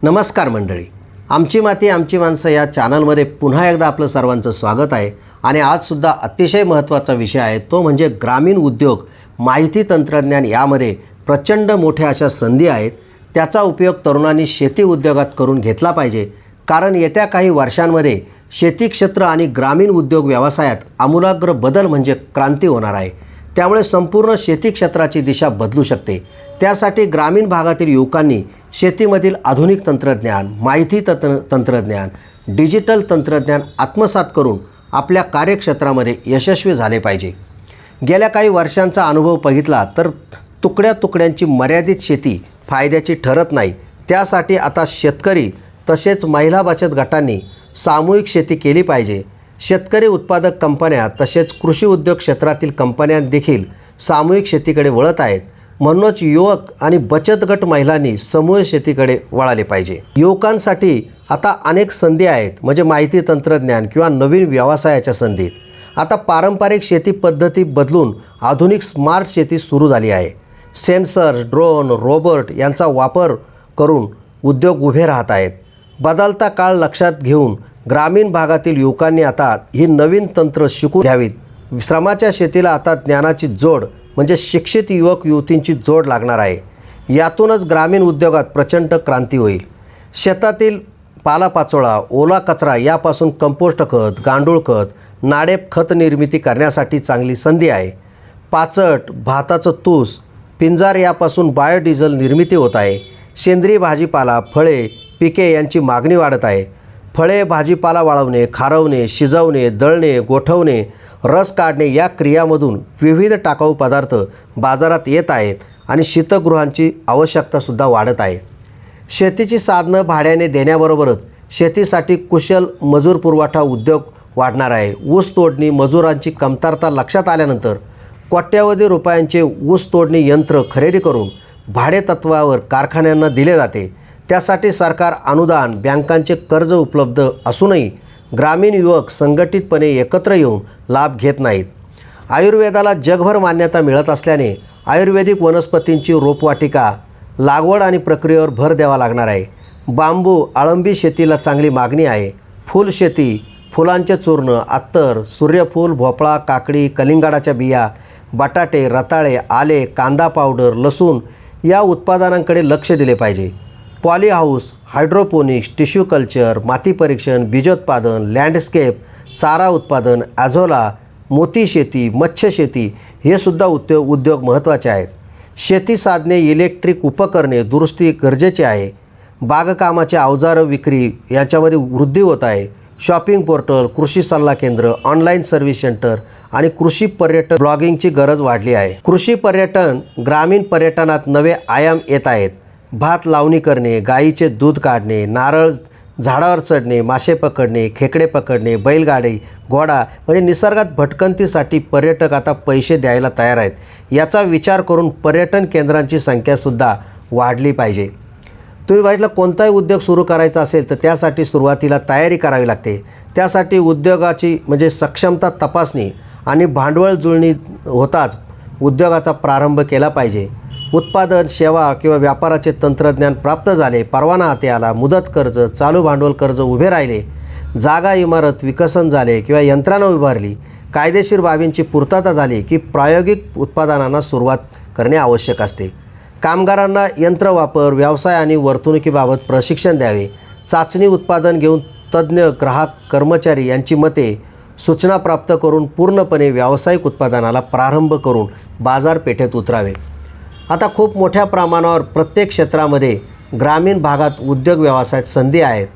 नमस्कार मंडळी, आमची माती आमची माणसं या चॅनलमध्ये पुन्हा एकदा आपलं सर्वांचं स्वागत आहे. आणि आजसुद्धा अतिशय महत्त्वाचा विषय आहे, तो म्हणजे ग्रामीण उद्योग, माहिती तंत्रज्ञान. यामध्ये प्रचंड मोठ्या अशा संधी आहेत. त्याचा उपयोग तरुणांनी शेती उद्योगात करून घेतला पाहिजे, कारण येत्या काही वर्षांमध्ये शेती क्षेत्र आणि ग्रामीण उद्योग व्यवसायात आमूलाग्र बदल म्हणजे क्रांती होणार आहे. त्यामुळे संपूर्ण शेती क्षेत्राची दिशा बदलू शकते. त्यासाठी ग्रामीण भागातील युवकांनी शेतीमधील आधुनिक तंत्रज्ञान, माहिती तंत्रज्ञान, डिजिटल तंत्रज्ञान आत्मसात करून आपल्या कार्यक्षेत्रामध्ये यशस्वी झाले पाहिजे. गेल्या काही वर्षांचा अनुभव बघितला तर तुकड्या तुकड्यांची मर्यादित शेती फायद्याची ठरत नाही. त्यासाठी आता शेतकरी तसेच महिला बचत गटांनी सामूहिक शेती केली पाहिजे. शेतकरी उत्पादक कंपन्या तसेच कृषी उद्योग क्षेत्रातील कंपन्या देखील सामूहिक शेतीकडे वळत आहेत. म्हणूनच युवक आणि बचत गट महिलांनी समूह शेतीकडे वळाले पाहिजे. युवकांसाठी आता अनेक संधी आहेत, म्हणजे माहिती तंत्रज्ञान किंवा नवीन व्यवसायाच्या संधीत. आता पारंपरिक शेती पद्धती बदलून आधुनिक स्मार्ट शेती सुरू झाली आहे. सेन्सर्स, ड्रोन, रोबोट यांचा वापर करून उद्योग उभे राहत आहेत. बदलता काळ लक्षात घेऊन ग्रामीण भागातील युवकांनी आता ही नवीन तंत्र शिकून घ्यावीत. श्रमाच्या शेतीला आता ज्ञानाची जोड म्हणजे शिक्षित युवक युवतींची जोड लागणार आहे. यातूनच ग्रामीण उद्योगात प्रचंड क्रांती होईल. शेतातील पालापाचोळा, ओला कचरा यापासून कंपोस्ट खत, गांडूळ खत, नाडेप खत निर्मिती करण्यासाठी चांगली संधी आहे. पाचट, भाताचं तूस, पिंजार यापासून बायोडिझेल निर्मिती होत आहे. सेंद्रिय भाजीपाला, फळे, पिके यांची मागणी वाढत आहे. फळे, भाजीपाला वाळवणे, खारवणे, शिजवणे, दळणे, गोठवणे, रस काढणे या क्रियामधून विविध टाकाऊ पदार्थ बाजारात येत आहेत आणि शीतगृहांची आवश्यकतासुद्धा वाढत आहे. शेतीची साधनं भाड्याने देण्याबरोबरच शेतीसाठी कुशल मजूर पुरवठा उद्योग वाढणार आहे. ऊस तोडणी मजुरांची कमतरता लक्षात आल्यानंतर कोट्यवधी रुपयांचे ऊस तोडणी यंत्र खरेदी करून भाडेतत्वावर कारखान्यांना दिले जाते. त्यासाठी सरकार अनुदान, बँकांचे कर्ज उपलब्ध असूनही ग्रामीण युवक संघटितपणे एकत्र येऊन लाभ घेत नाहीत. आयुर्वेदाला जगभर मान्यता मिळत असल्याने आयुर्वेदिक वनस्पतींची रोपवाटिका, लागवड आणि प्रक्रियेवर भर द्यावा लागणार आहे. बांबू, अळंबी शेतीला चांगली मागणी आहे. फुलशेती, फुलांचे चूर्ण, अत्तर, सूर्यफूल, भोपळा, काकडी, कलिंगडाच्या बिया, बटाटे, रताळे, आले, कांदा पावडर, लसूण या उत्पादनांकडे लक्ष दिले पाहिजे. पॉलीहाऊस, हायड्रोपोनिक्स, टिश्यू कल्चर, माती परीक्षण, बीजोत्पादन, लँडस्केप, चारा उत्पादन, ॲझोला, मोती शेती, मत्स्य शेती हे सुद्धा उद्योग महत्त्वाचे आहेत. शेती साधने, इलेक्ट्रिक उपकरणे दुरुस्ती गरजेचे आहे. बागकामाचे अवजारं विक्री याच्यामध्ये वृद्धी होत आहे. शॉपिंग पोर्टल, कृषी सल्ला केंद्र, ऑनलाईन सर्व्हिस सेंटर आणि कृषी पर्यटन ब्लॉगिंगची गरज वाढली आहे. कृषी पर्यटन, ग्रामीण पर्यटनात नवे आयाम येत आहेत. भात लावणी करणे, गाईचे दूध काढणे, नारळ झाडावर चढणे, मासे पकडणे, खेकडे पकडणे, बैलगाडी, घोडा म्हणजे निसर्गात भटकंतीसाठी पर्यटक आता पैसे द्यायला तयार आहेत. याचा विचार करून पर्यटन केंद्रांची संख्यासुद्धा वाढली पाहिजे. तुम्ही बघितलं, कोणताही उद्योग सुरू करायचा असेल तर त्यासाठी सुरुवातीला तयारी करावी लागते. त्यासाठी उद्योगाची म्हणजे सक्षमता तपासणी आणि भांडवल जुळणी होताच उद्योगाचा प्रारंभ केला पाहिजे. उत्पादन, सेवा किंवा व्यापाराचे तंत्रज्ञान प्राप्त झाले, परवाना हाती आला, मुदत कर्ज, चालू भांडवल कर्ज उभे राहिले, जागा इमारत विकसन झाले किंवा यंत्रणा उभारली, कायदेशीर बाबींची पूर्तता झाली की प्रायोगिक उत्पादनांना सुरुवात करणे आवश्यक असते. कामगारांना यंत्र वापर, व्यवसाय आणि वर्तणुकीबाबत प्रशिक्षण द्यावे. चाचणी उत्पादन घेऊन तज्ज्ञ, ग्राहक, कर्मचारी यांची मते, सूचना प्राप्त करून पूर्णपणे व्यावसायिक उत्पादनाला प्रारंभ करून बाजारपेठेत उतरावे. आता खूप मोठ्या प्रमाणावर प्रत्येक क्षेत्रामध्ये ग्रामीण भागात उद्योग व्यवसायात संधी आहेत.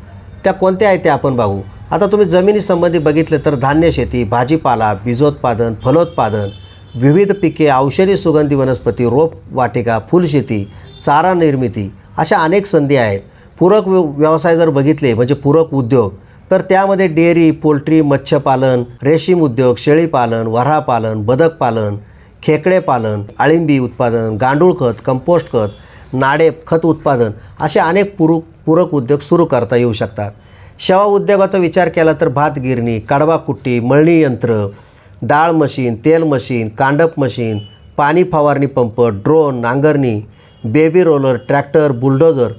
त्या कोणत्या आहेत ते आपण बघू. आता तुम्ही जमिनीसंबंधी बघितले तर धान्य शेती, भाजीपाला, बीजोत्पादन, फलोत्पादन, विविध पिके, औषधी सुगंधी वनस्पती, रोपवाटिका, फुलशेती, चारा निर्मिती अशा अनेक संधी आहेत. पूरक व्यवसाय जर बघितले म्हणजे पूरक उद्योग, तर त्यामध्ये डेअरी, पोल्ट्री, मत्स्यपालन, रेशीम उद्योग, शेळीपालन, वऱ्हापालन, बदक पालन, खेकडे पालन, अळिंबी उत्पादन, गांडूळ खत, कंपोस्ट खत, नाडेप खत उत्पादन असे अनेक पूरक उद्योग सुरू करता येऊ शकतात. सेवा उद्योगाचा विचार केला तर भात गिरणी, कडवा कुट्टी, मळणी यंत्र, डाळ मशीन, तेल मशीन, कांडप मशीन, पाणी फवारणी पंप, ड्रोन, नांगरणी, बेबी रोलर, ट्रॅक्टर, बुलडोझर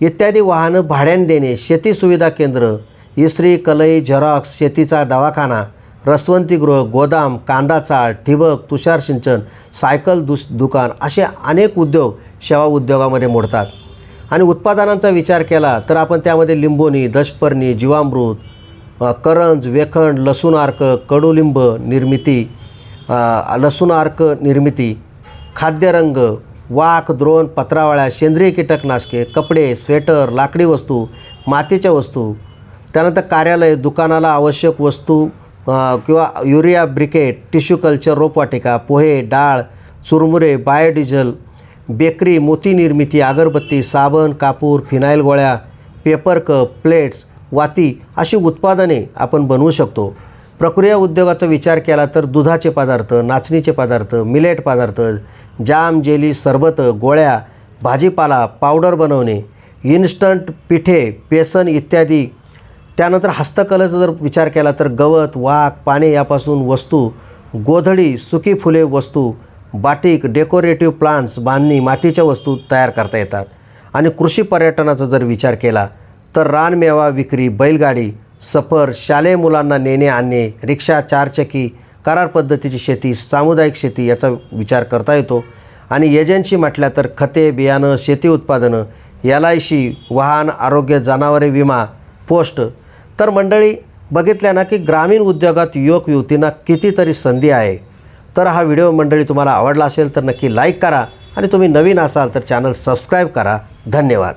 इत्यादी वाहनं भाड्याने देणे, शेती सुविधा केंद्र, इस्त्री, कलई, झेरॉक्स, शेतीचा दवाखाना, रसवंतीगृह, गोदाम, कांदा चाळ, ठिबक, तुषार सिंचन, सायकल दुकान असे अनेक उद्योग सेवा उद्योगामध्ये मोडतात. आणि उत्पादनांचा विचार केला तर आपण त्यामध्ये लिंबोणी, दशपर्णी, जीवामृत, करंज, वेखंड, लसूण अर्क, कडुलिंब निर्मिती, लसूण अर्क निर्मिती, खाद्यरंग, वाक, द्रोण, पत्रावळ्या, सेंद्रिय कीटकनाशके, कपडे, स्वेटर, लाकडी वस्तू, मातीच्या वस्तू, त्यानंतर कार्यालय, दुकानाला आवश्यक वस्तू किंवा युरिया ब्रिकेट, टिश्यू कल्चर, रोपवाटिका, पोहे, डाळ, चुरमुरे, बायोडिझेल, बेकरी, मोती निर्मिती, अगरबत्ती, साबण, कापूर, फिनाईल गोळ्या, पेपर कप, प्लेट्स, वाती अशी उत्पादने आपण बनवू शकतो. प्रक्रिया उद्योगाचा विचार केला तर दुधाचे पदार्थ, नाचणीचे पदार्थ, मिलेट पदार्थ, जाम, जेली, सरबत, गोळ्या, भाजीपाला, पावडर बनवणे, इन्स्टंट पिठे, बेसन इत्यादी. त्यानंतर हस्तकलेचा जर विचार केला तर गवत, वाघ, पाने यापासून वस्तू, गोधडी, सुकी फुले वस्तू, बाटिक, डेकोरेटिव्ह प्लांट्स, बांधणी, मातीच्या वस्तू तयार करता येतात. आणि कृषी पर्यटनाचा जर विचार केला तर रानमेवा विक्री, बैलगाडी, सफर, शालेय मुलांना नेणे आणणे, रिक्षा, चारचाकी, करार पद्धतीची शेती, सामुदायिक शेती याचा विचार करता येतो. आणि एजन्सी म्हटल्या तर खते, बियाणं, शेती उत्पादनं, LIC, वाहन, आरोग्य, जनावरे विमा, पोस्ट. तर मंडळी बघितल्या ना की ग्रामीण उद्योगात युवक युवतींना कितीतरी संधी आहे. तर हा व्हिडिओ मंडळी तुम्हाला आवडला असेल तर नक्की लाईक करा आणि तुम्ही नवीन असाल तर चॅनल सबस्क्राईब करा. धन्यवाद.